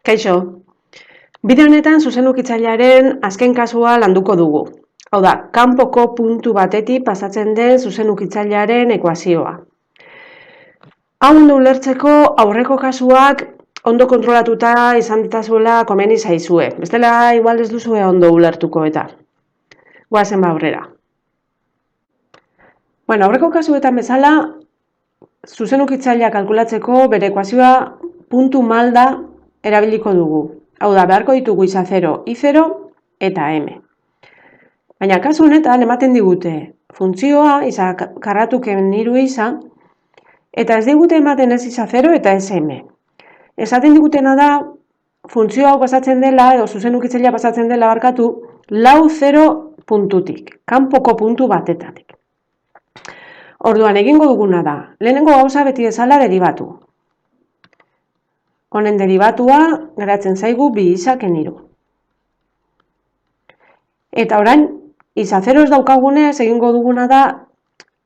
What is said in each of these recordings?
Kaixo, bide honetan zuzenukitzailearen azken kasua landuko dugu. Hau da, kanpoko puntu batetik pasatzen den zuzenukitzailearen ekuazioa. Hau ondo ulertzeko aurreko kasuak ondo kontrolatuta izan ditazuela komeni zaizue. Bestela igual ez duzue ondo ulertuko eta. Goazen aurrera. Bueno, aurreko kasuetan bezala, zuzenukitzailea kalkulatzeko bere ekuazioa puntu malda erabiliko dugu. Hau da, beharko ditugu iza 0, i0 eta m. Baina kasu honetan ematen digute funtzioa, iza karratuken hiru iza, eta ez digute ematen ez iza 0 eta ez m. Esaten digutena da, funtzio hau pasatzen dela, edo zuzenukitzailea pasatzen dela barkatu, lau 0 puntutik, kanpoko puntu batetatik. Orduan, egingo duguna da, lehenengo gauza beti bezala deribatu. Honen deribatua geratzen zaigu bi izaken hiru. Eta orain, iza 0 ez daukagunez egingo duguna da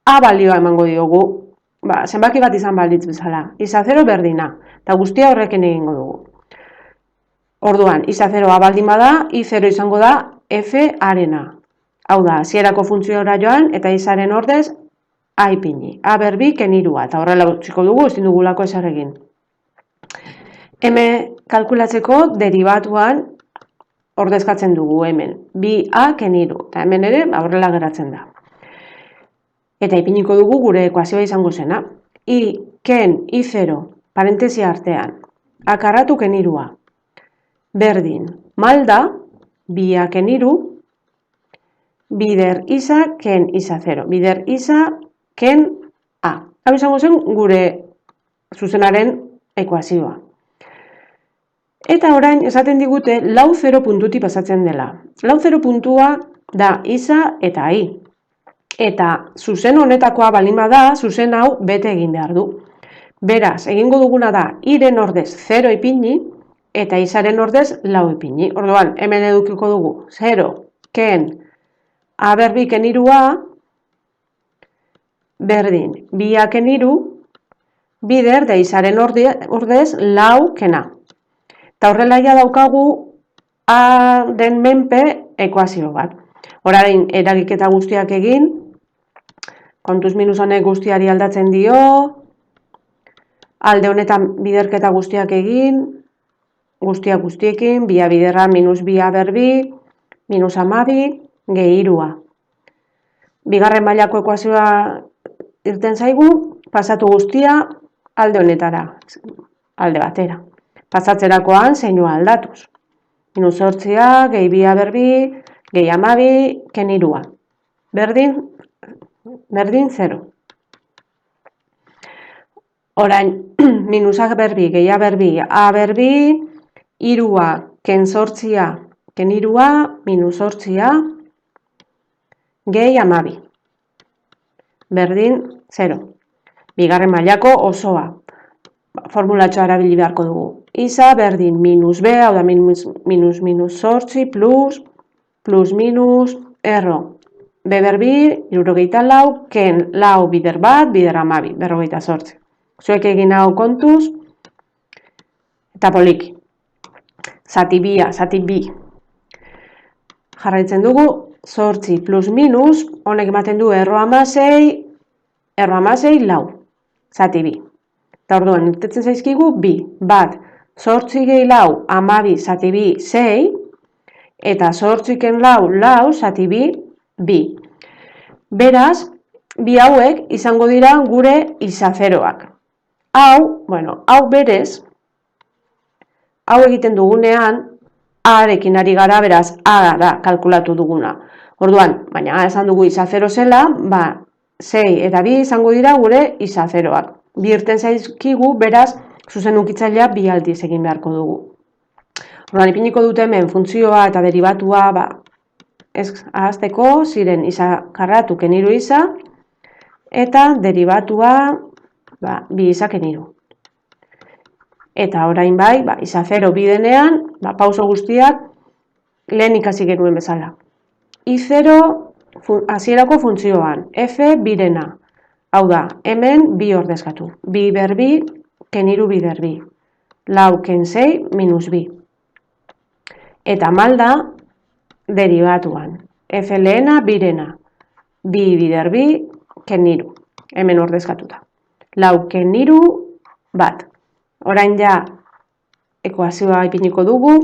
a balioa emango diogu. Zenbaki bat izan balitz bezala. Iza 0 berdina, eta guztia horrekin egingo dugu. Orduan, iza 0 a baldin bada, i0 izango da f arena. Hau da, hasierako funtzioa joan, eta izaren ordez a ipini. A berbi ken hirua, eta horrela utziko dugu, ezin dugulako ezer egin. M kalkulatzeko deribatuan ordezkatzen dugu hemen. Bi a ken hiru, eta hemen ere horrela geratzen da. Eta ipiniko dugu gure ekuazioa izango zena. I ken i0, parentesia artean, a karratu ken hirua, berdin, malda, bi a ken hiru, bider iza ken iza 0, bider iza ken a. Hau izango zen gure zuzenaren ekuazioa. Eta orain esaten digute lau 0 puntutik pasatzen dela. Lau 0 puntua da iza eta i. Eta zuzen honetakoa baldin bada, zuzen hau bete egin behar du. Beraz, egingo duguna da iren ordez 0 ipini eta izaren ordez lau ipini. Orduan, hemen edukiko dugu 0 ken a berbi ken hirua, berdin, bi a ken hiru, bider da izaren ordez lau kena. Eta horrela ja daukagu a den menpe ekuazio bat. Orain eragiketa guztiak egin, kontuz minus honek guztiari aldatzen dio, alde honetan biderketa guztiak egin, guztiekin, bia biderra minus bia berbi, minus amabi, gehi hirua. Bigarren mailako ekuazioa irten zaigu, pasatu guztia alde honetara, alde batera. Pasatzerakoan zeinua aldatuz. Minus 8, gehi bia berbi, gehi amabi, ken hirua. Berdin 0. Orain, minusak berbi, gehi a berbi, hirua, ken 8, ken hirua, minus 8, gehi amabi. Berdin 0. Bigarren mailako osoa. Formulatxoa erabili beharko dugu. Iza berdin minus b, hau da minus 8, plus minus, erro. B berbi, 74, ken lau bider bat, bider amabi, 48. Zuek egin hau kontuz, eta poliki. Zati bi. Jarraitzen dugu, 8 plus minus, honek ematen du erro amasei, lau. Zati bi. Eta orduan, irtetzen zaizkigu, bi, bat, 8 gehi lau, amabi, zati bi, 6, eta 8 ken lau, zati bi, bi. Beraz, bi hauek izango dira gure iza 0ak. Hau berez, hau egiten dugunean, a-arekin ari gara, beraz, a da kalkulatu duguna. Orduan, baina esan dugu iza 0 zela, 6 eta 2 izango dira gure iza 0ak. Bi irten zaizkigu, beraz, zuzenukitzailea bi aldiz egin beharko dugu. Orduan, ipiniko dute hemen funtzioa eta deribatua ez ahazteko ziren iza karratu ken hiru iza eta deribatua bi iza ken hiru. Eta orain bai, iza 0 bi denean, pauso guztiak lehen ikasi genuen bezala. I0 hasierako funtzioan, f birena. Hau da, hemen bi ordezkatu. Bi berbi, ken hiru bider bi. lau ken 6 minus bi. Eta malda derivatuan. F lehena, birena. Bi bider bi, ken iru. Hemen ordezkatuta. Lau ken iru, bat. Orain ja, ekuazioa ipiniko dugu.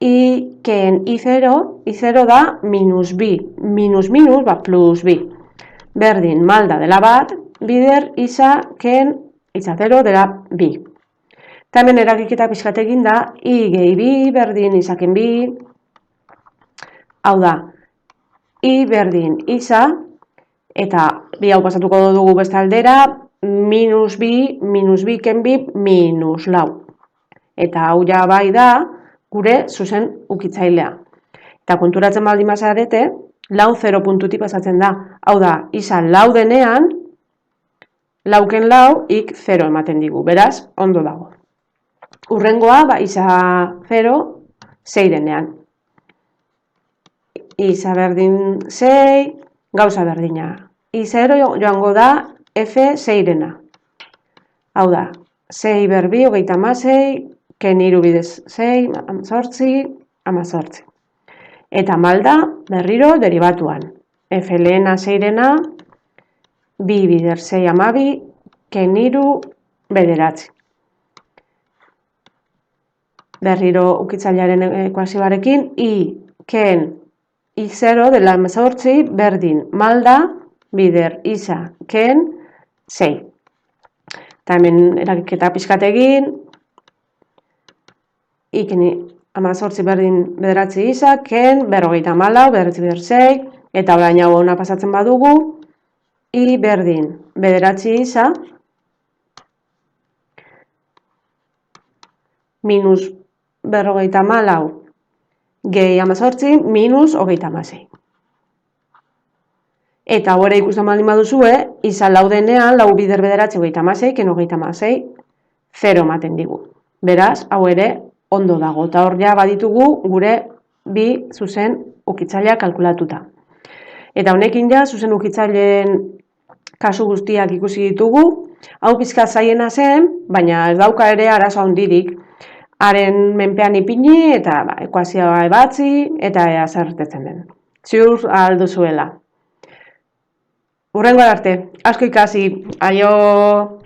I ken i0 da minus bi. Minus minus, plus bi. Berdin malda dela bat, bider isa ken isa 0 dela bi. Eta hemen eragiketa pixkat egin da, i gehi bi berdin izaken bi. Hau da, i berdin isa, eta bi hau pasatuko dugu beste aldera, minus bi ken bi, minus lau. Eta hau ja bai da, gure zuzen ukitzailea. Eta konturatzen baldin bazarete, lau 0 puntutik pasatzen da. Hau da, isa lau denean, lauken lau, ik 0 ematen digu. Beraz, ondo dago. Urrengoa, isa 0, 6 denean. Isa berdin 6, gauza berdina. I0 joango da F 6-rena. Hau da, 6 berbi, 36, ken iru bidez 6, 18. Eta malda berriro derivatuan. F lehena 6-rena, bi bider 6 12, ken iru bederatzi. Berriro ukitzailearen ekuazioarekin, i ken i0 dela 18 berdin malda bider isa ken 6. Eta hemen eragiketa pixkat egin, i ken 18 berdin bederatzi isa ken 54 bederatzi bider 6, eta orain hau ona pasatzen badugu, i berdin bederatzi isa minus 54 gehi 18 minus 36. Eta hori ikusten baldin baduzue, isa lau denean, lau bider bederatzi 36, ken 36, 0 ematen digu. Beraz, hau ere ondo dago. Eta hor ja baditugu gure bi zuzen ukitzailea kalkulatuta. Eta honekin ja, zuzen ukitzaileen kasu guztiak ikusi ditugu. Hau pizka zaiena zen, baina ez dauka ere arazo handirik. Haren menpean ipini eta ekuazioa ebatzi eta ea zertetzen den. Ziur alduzuela. Hurrengo arte, asko ikasi, aio!